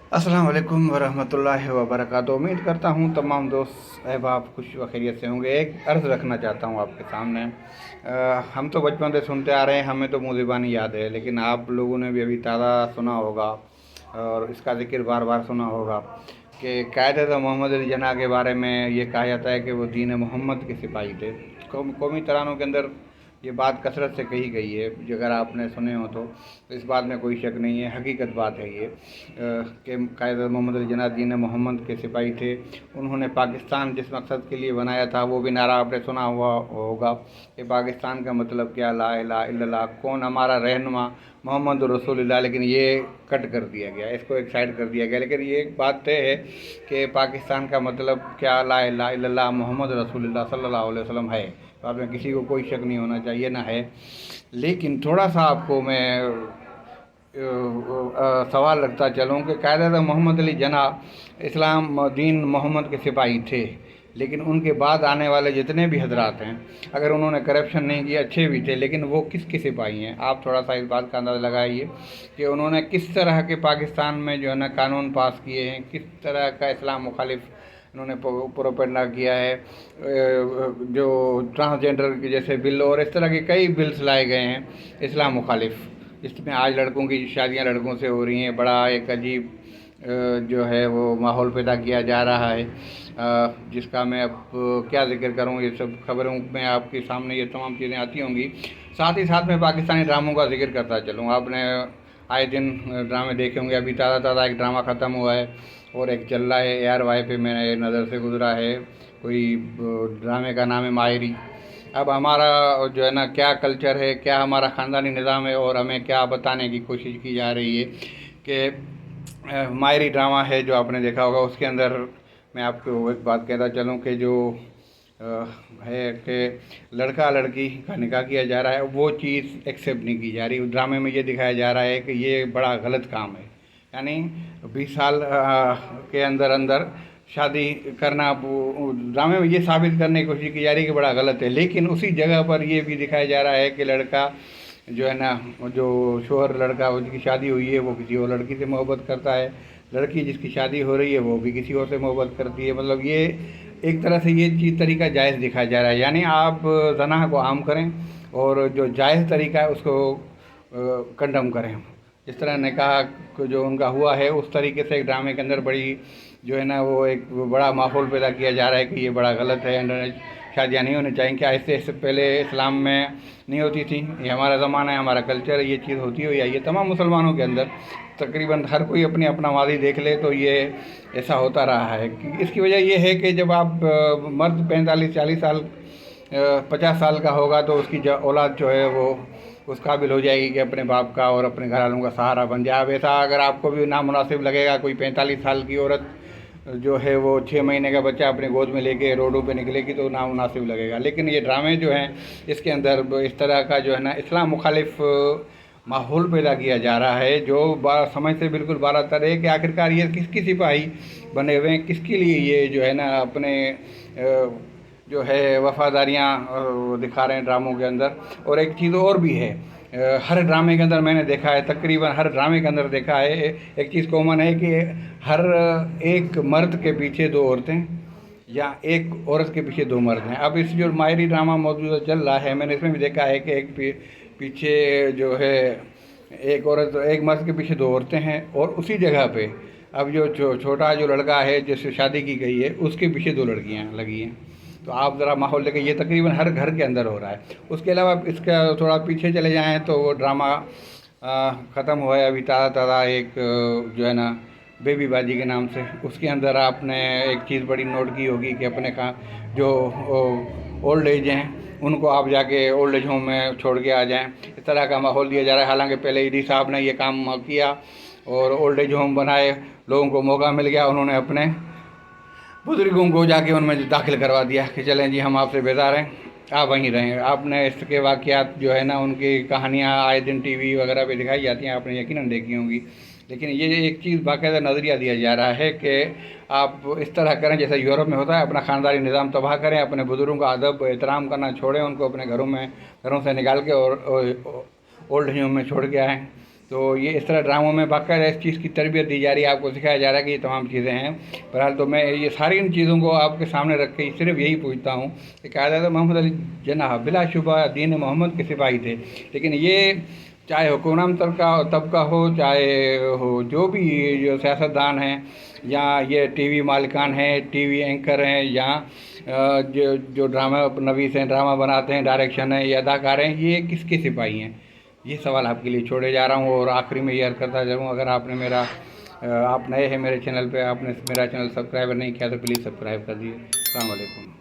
अस्सलाम वालेकुम वरहमतुल्लाहि वबरकातुहू। उम्मीद करता हूँ तमाम दोस्त अहबाब खुश व खैरियत से होंगे। एक अर्ज़ रखना चाहता हूँ आपके सामने। हम तो बचपन से सुनते आ रहे हैं, हमें तो मुँह ज़बानी याद है, लेकिन आप लोगों ने भी अभी ताज़ा सुना होगा और इसका ज़िक्र बार बार सुना होगा कि कायदे मोहम्मद अली जिन्ना के बारे में ये कहा जाता है कि वो दीन मोहम्मद के सिपाही थे। कौमी तरानों के अंदर ये बात कसरत से कही गई है, जो अगर आपने सुने हो तो इस बात में कोई शक नहीं है, हकीकत बात है ये कि कायद मोहम्मद अली जिन्ना दीन मोहम्मद के सिपाही थे। उन्होंने पाकिस्तान जिस मकसद के लिए बनाया था वो भी नारा आपने सुना हुआ होगा कि पाकिस्तान का मतलब क्या, ला इलाहा इल्लल्लाह, कौन हमारा रहनुमा, मोहम्मद रसूलुल्लाह। लेकिन ये कट कर दिया गया, इसको एक साइड कर दिया गया। लेकिन ये एक बात तय है कि पाकिस्तान का मतलब क्या, ला इलाहा इल्लल्लाह, मोहम्मद रसूलुल्लाह सल्लल्लाहु अलैहि वसल्लम है। बात में किसी को कोई शक नहीं होना चाहिए, ना है। लेकिन थोड़ा सा आपको मैं सवाल रखता चलूँ कि कायदे मोहम्मद अली जिन्ना इस्लाम दीन मोहम्मद के सिपाही थे, लेकिन उनके बाद आने वाले जितने भी हजरात हैं, अगर उन्होंने करप्शन नहीं किया, अच्छे भी थे, लेकिन वो किसके सिपाही हैं? आप थोड़ा सा इस बात का अंदाज़ा लगाइए कि उन्होंने किस तरह के पाकिस्तान में जो है ना कानून पास किए हैं, किस तरह का इस्लाम मुखालिफ उन्होंने प्रोपेगेंडा किया है। जो ट्रांसजेंडर के जैसे बिल और इस तरह के कई बिल्स लाए गए हैं इस्लाम मुखालिफ, जिसमें आज लड़कों की शादियां लड़कों से हो रही हैं। बड़ा एक अजीब जो है वो माहौल पैदा किया जा रहा है, जिसका मैं अब क्या जिक्र करूं। ये सब खबरों में आपके सामने ये तमाम चीज़ें आती होंगी। साथ ही साथ में पाकिस्तानी ड्रामों का जिक्र करता चलूँ। आपने आए दिन ड्रामे देखे होंगे। अभी ताज़ा ताज़ा एक ड्रामा ख़त्म हुआ है और एक चल रहा है ARY पे, मेरे नज़र से गुजरा है। कोई ड्रामे का नाम है मायरी। अब हमारा जो है ना क्या कल्चर है, क्या हमारा ख़ानदानी निज़ाम है, और हमें क्या बताने की कोशिश की जा रही है कि मायरी ड्रामा है जो आपने देखा होगा। उसके अंदर मैं आपको एक बात कहता चलूँ कि जो है कि लड़का लड़की का निकाह किया जा रहा है, वो चीज़ एक्सेप्ट नहीं की जा रही। ड्रामे में ये दिखाया जा रहा है कि ये बड़ा गलत काम है। यानी 20 साल के अंदर अंदर शादी करना, ड्रामे में ये साबित करने की कोशिश की जा रही है कि बड़ा गलत है। लेकिन उसी जगह पर ये भी दिखाया जा रहा है कि लड़का जो है ना, जो शोहर लड़का जिसकी शादी हुई है वो किसी और लड़की से मोहब्बत करता है, लड़की जिसकी शादी हो रही है वो भी किसी और से मोहब्बत करती है। मतलब ये एक तरह से ये चीज़ तरीका जायज़ दिखाया जा रहा है। यानी आप ज़ना को आम करें और जो जायज़ तरीका है उसको कंडम करें। जिस तरह निकाह को जो उनका हुआ है उस तरीके से एक ड्रामे के अंदर बड़ी जो है ना वो एक बड़ा माहौल पैदा किया जा रहा है कि ये बड़ा गलत है, अंडर शादियाँ नहीं होनी चाहिए। क्या इससे पहले इस्लाम में नहीं होती थी? ये हमारा ज़माना है, हमारा कल्चर है, ये चीज़ होती हुई आई है तमाम मुसलमानों के अंदर। तकरीबन हर कोई अपनी अपना मादी देख ले तो ये ऐसा होता रहा है। इसकी वजह ये है कि जब आप मर्द 45-40 साल 50 साल का होगा तो उसकी औलाद जो है वो उस काबिल हो जाएगी कि अपने बाप का और अपने घर वालों का सहारा बन जाए। अब ऐसा अगर आपको भी नामुनासिब लगेगा, कोई 45 साल की औरत जो है वो 6 महीने का बच्चा अपने गोद में लेके रोडों पे निकलेगी तो नामुनासिब लगेगा। लेकिन ये ड्रामे जो हैं इसके अंदर इस तरह का जो है ना इस्लाम मुखालिफ माहौल पैदा किया जा रहा है, जो समझ से बिल्कुल बालातर है कि आखिरकार ये किसकी सिपाही बने हुए हैं, किसके लिए ये जो है ना अपने जो है वफ़ादारियाँ दिखा रहे हैं ड्रामों के अंदर। और एक चीज़ और भी है, हर ड्रामे के अंदर मैंने देखा है, तकरीबन हर ड्रामे के अंदर देखा है, एक चीज़ कॉमन है कि हर एक मर्द के पीछे 2 औरतें या एक औरत के पीछे 2 मर्द हैं। अब इस जो मायरी ड्रामा मौजूदा चल रहा है, मैंने इसमें भी देखा है कि एक पीछे जो है एक औरत, एक मर्द के पीछे 2 औरतें हैं, और उसी जगह पे अब जो छोटा जो लड़का है जिससे शादी की गई है उसके पीछे 2 लड़कियाँ लगी हैं। तो आप ज़रा माहौल देखें, ये तकरीबन हर घर के अंदर हो रहा है। उसके अलावा इसका थोड़ा पीछे चले जाएँ तो वो ड्रामा ख़त्म हुआ है अभी ताज़ा ताज़ा एक जो है ना बेबी बाजी के नाम से। उसके अंदर आपने एक चीज़ बड़ी नोट की होगी कि अपने का जो ओल्ड एज हैं उनको आप जाके ओल्ड एज होम में छोड़ के आ जाएं, इस तरह का माहौल दिया जा रहा है। हालांकि पहले ईडी साहब ने ये काम किया और ओल्ड एज होम बनाए, लोगों को मौका मिल गया, उन्होंने अपने बुजुर्गों को जाके उनमें दाखिल करवा दिया कि चलें जी हम आपसे बेजार हैं, आप वहीं रहें। आपने इसके वाक़यात जो है ना उनकी कहानियाँ आए दिन टीवी वगैरह पे दिखाई जाती हैं, आपने यकीनन देखी होंगी। लेकिन ये एक चीज़ बाकायदा नज़रिया दिया जा रहा है कि आप इस तरह करें जैसे यूरोप में होता है, अपना ख़ानदानी निज़ाम तबाह करें, अपने बुज़ुर्गों का अदब एहतराम करना छोड़ें, उनको अपने घरों से निकाल के और ओल्ड एज होम में छोड़ के आएँ। तो ये इस तरह ड्रामों में बाकायदा इस चीज़ की तरबियत दी जा रही है, आपको सिखाया जा रहा है कि ये तमाम चीज़ें हैं। बहरहाल तो मैं ये सारी इन चीज़ों को आपके सामने रख के सिर्फ यही पूछता हूँ कि कायदा मोहम्मद अली जिन्ना बिलाशुबा दीन मोहम्मद के सिपाही थे, लेकिन ये चाहे हुक्मरान तबका हो, चाहे हो जो भी जो सियासतदान हैं, या ये टीवी मालिकान हैं, टीवी एंकर हैं, या जो ड्रामा नवीस हैं, ड्रामा बनाते हैं, डायरेक्शन है, ये अदाकार हैं, ये किसके सिपाही हैं? ये सवाल आपके लिए छोड़े जा रहा हूँ। और आखिरी में ये अर्ज़ करता जाऊँ, अगर आपने आप नए हैं मेरे चैनल पे, आपने मेरा चैनल सब्सक्राइब नहीं किया तो प्लीज़ सब्सक्राइब कर दिए। अस्सलाम वालेकुम।